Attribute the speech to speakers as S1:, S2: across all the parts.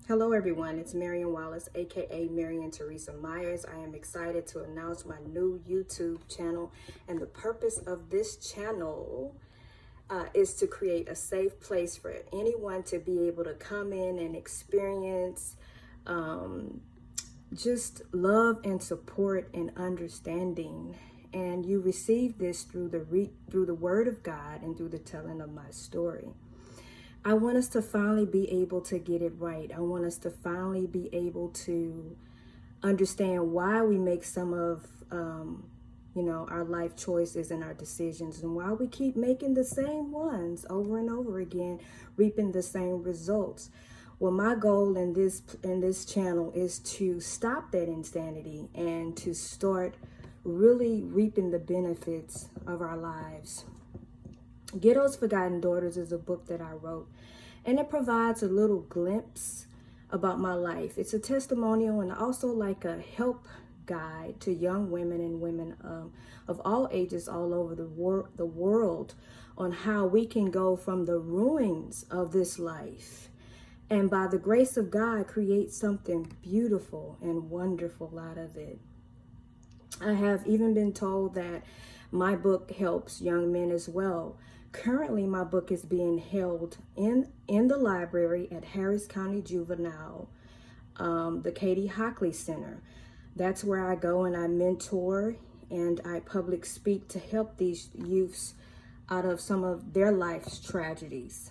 S1: Hello everyone, it's Marion Wallace, aka Marion Teresa Myers. I am excited to announce my new YouTube channel, and the purpose of this channel is to create a safe place for anyone to be able to come in and experience just love and support and understanding. And you receive this through the Word of God and through the telling of my story. I want us to finally be able to get it right. I want us to finally be able to understand why we make some of, our life choices and our decisions, and why we keep making the same ones over and over again, reaping the same results. Well, my goal in this channel is to stop that insanity and to start really reaping the benefits of our lives. Ghettos, Forgotten Daughters is a book that I wrote, and it provides a little glimpse about my life. It's a testimonial and also like a help guide to young women and women of all ages all over the world on how we can go from the ruins of this life and by the grace of God create something beautiful and wonderful out of it. I have even been told that my book helps young men as well. Currently, my book is being held in the library at Harris County Juvenile, the Katie Hockley Center. That's where I go and I mentor and I public speak to help these youths out of some of their life's tragedies.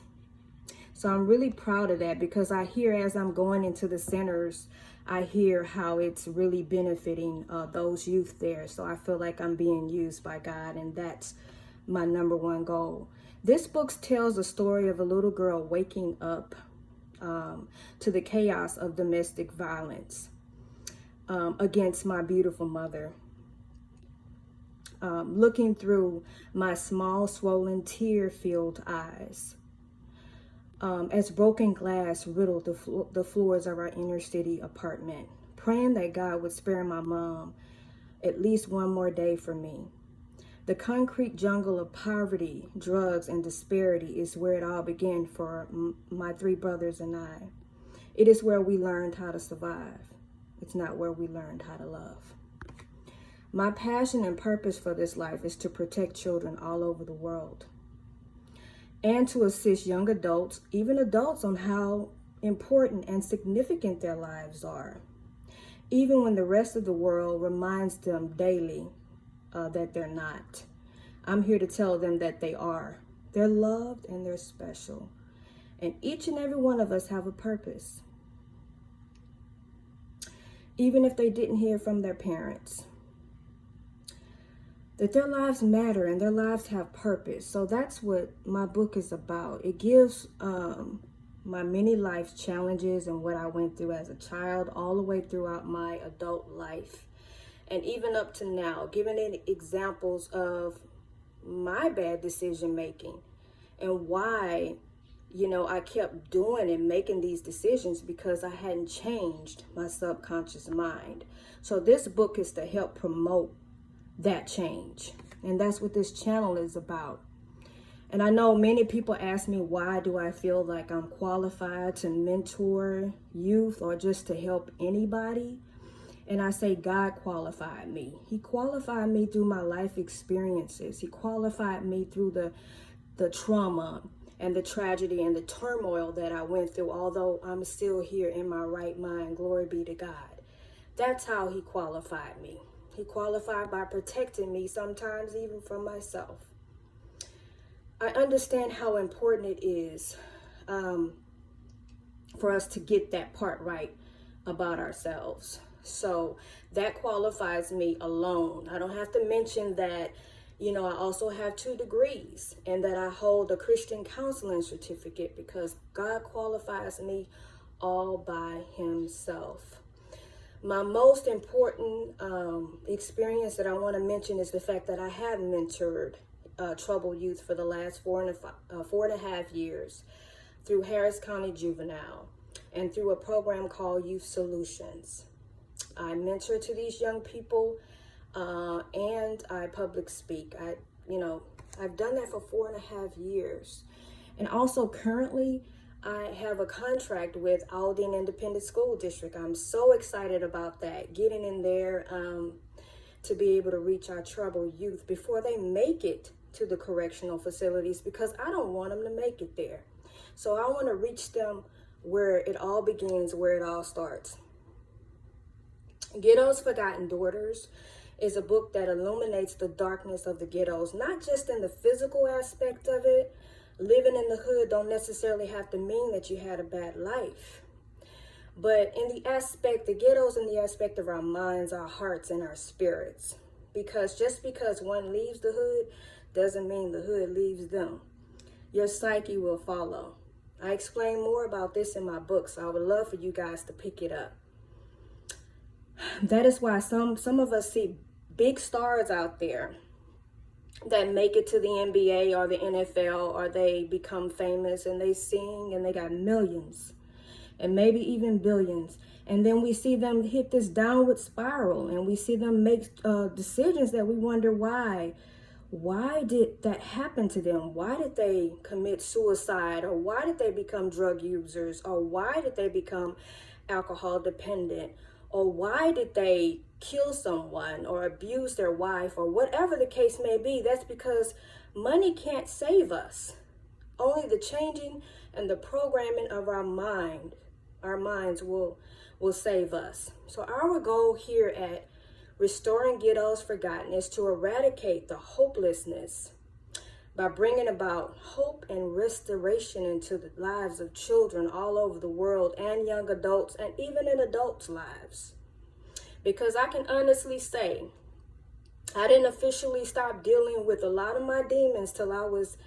S1: So I'm really proud of that, because I hear as I'm going into the centers, I hear how it's really benefiting those youth there. So I feel like I'm being used by God, and that's my number one goal. This book tells the story of a little girl waking up to the chaos of domestic violence against my beautiful mother. Looking through my small, swollen, tear-filled eyes. As broken glass riddled the floors of our inner city apartment, praying that God would spare my mom at least one more day for me. The concrete jungle of poverty, drugs, and disparity is where it all began for my three brothers and I. It is where we learned how to survive. It's not where we learned how to love. My passion and purpose for this life is to protect children all over the world, and to assist young adults, even adults, on how important and significant their lives are, even when the rest of the world reminds them daily that they're not. I'm here to tell them that they are. They're loved and they're special. And each and every one of us have a purpose. Even if they didn't hear from their parents, that their lives matter and their lives have purpose. So that's what my book is about. It gives my many life challenges and what I went through as a child all the way throughout my adult life. And even up to now, giving it examples of my bad decision making and why, I kept doing and making these decisions, because I hadn't changed my subconscious mind. So this book is to help promote that change. And that's what this channel is about. And I know many people ask me, why do I feel like I'm qualified to mentor youth or just to help anybody? And I say God qualified me. He qualified me through my life experiences. He qualified me through the trauma and the tragedy and the turmoil that I went through, although I'm still here in my right mind. Glory be to God. That's how he qualified me. He qualified by protecting me, sometimes even from myself. I understand how important it is for us to get that part right about ourselves. So that qualifies me alone. I don't have to mention that, I also have 2 degrees and that I hold a Christian counseling certificate, because God qualifies me all by himself. My most important experience that I want to mention is the fact that I have mentored troubled youth for the last 4.5 years through Harris County Juvenile and through a program called Youth Solutions. I mentor to these young people and I public speak. I've done that for 4.5 years. And also currently, I have a contract with Aldine Independent School District. I'm so excited about that, getting in there to be able to reach our troubled youth before they make it to the correctional facilities, because I don't want them to make it there. So I want to reach them where it all begins, where it all starts. Ghettos, Forgotten Daughters is a book that illuminates the darkness of the ghettos, not just in the physical aspect of it. Living in the hood don't necessarily have to mean that you had a bad life, but in the aspect, the ghettos in the aspect of our minds, our hearts, and our spirits. Because just because one leaves the hood doesn't mean the hood leaves them. Your psyche will follow. I explain more about this in my book, so I would love for you guys to pick it up. That is why some of us see big stars out there that make it to the NBA or the NFL, or they become famous and they sing and they got millions and maybe even billions. And then we see them hit this downward spiral, and we see them make decisions that we wonder why. Why did that happen to them? Why did they commit suicide? Or why did they become drug users? Or why did they become alcohol dependent? Or why did they kill someone or abuse their wife, or whatever the case may be? That's because money can't save us. Only the changing and the programming of our minds will save us. So our goal here at Restoring Ghettos Forgotten is to eradicate the hopelessness by bringing about hope and restoration into the lives of children all over the world, and young adults, and even in adults' lives. Because I can honestly say, I didn't officially stop dealing with a lot of my demons till I was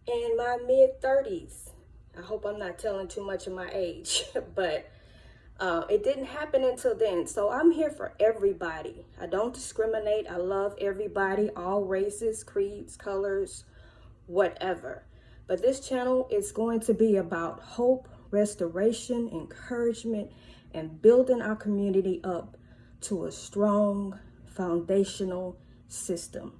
S1: in my mid-30s. I hope I'm not telling too much of my age, but it didn't happen until then. So I'm here for everybody. I don't discriminate. I love everybody, all races, creeds, colors, whatever. But this channel is going to be about hope, restoration, encouragement, and building our community up to a strong foundational system.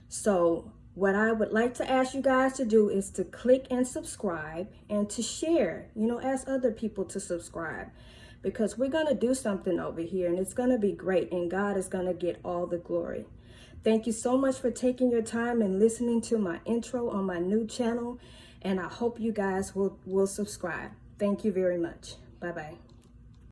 S1: So what I would like to ask you guys to do is to click and subscribe, and to share, ask other people to subscribe, because we're going to do something over here, and it's going to be great, and God is going to get all the glory. Thank you so much for taking your time and listening to my intro on my new channel, and I hope you guys will subscribe. Thank you very much. Bye-bye.